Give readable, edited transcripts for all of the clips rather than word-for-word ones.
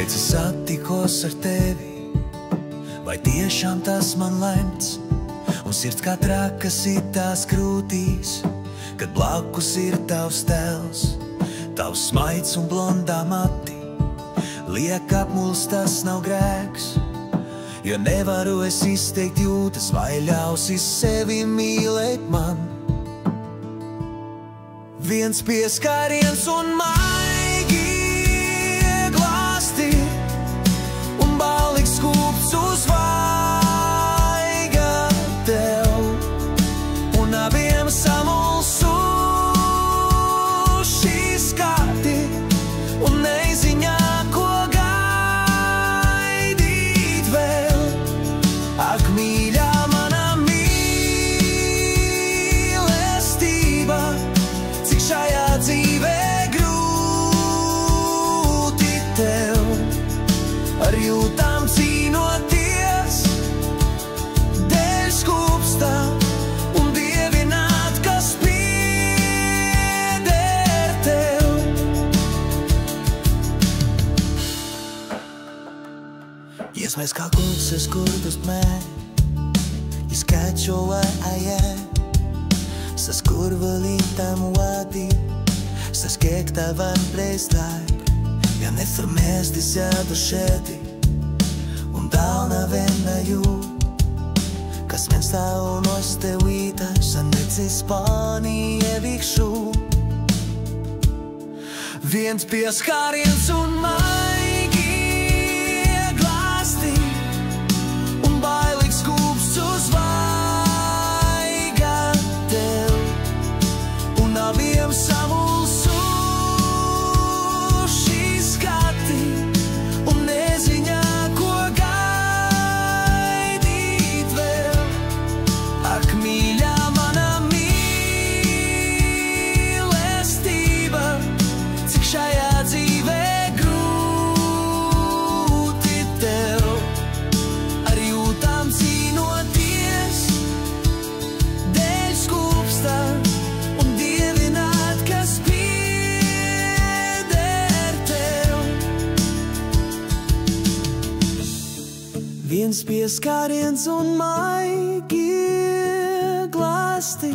Kāpēc es satikos ar tevi? Vai tiešām tas man lemts? Un sirds kā trakas ir tās krūtīs, kad blakus ir tavs tēls. Tavs smaids un blondā mati liek apmuls, tas nav grēks. Ja nevaru es izteikt jūtas, vai ļausi sevi mīlēt man? Viens pieskāriens un maigi glāsti, un balīgs skūps uz vaiga tev, un abiem samulsuši skati, un neziņā, ko gaidīt vēl. Ak, mīļā mana mīlestība, cik šajā dzīvē grūti tev, ar jūtām cīnoties dēļ skūpsta, un dievināt, kas pieder tev. Iesmēs kā kurses kurtus mē, iskaicho vai aie, să scurvălitam wadi, să skektavam preistai, ja neformēs disjādu šēdi, un dauna venna jū, kas men stāv nostevīta, sa necis pāni ievikšu. Viens pieskāriens un maigi glāsti, un bailīgs skūps uz vaiga tev, un abiem samulsuši skati, un neziņā, ko gaidīt vēl. Ak, mīļā mana mīlestība, cik šajā dzīvē grūti tev, ar jūtām cīnoties dēļ skūpsta, un dievināt, kas pieder tev. Viens pieskāriens un maigi glāsti,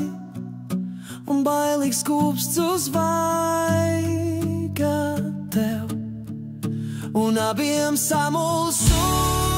un bailīgs skūpsts uz vaiga tev, un abiem samulsuši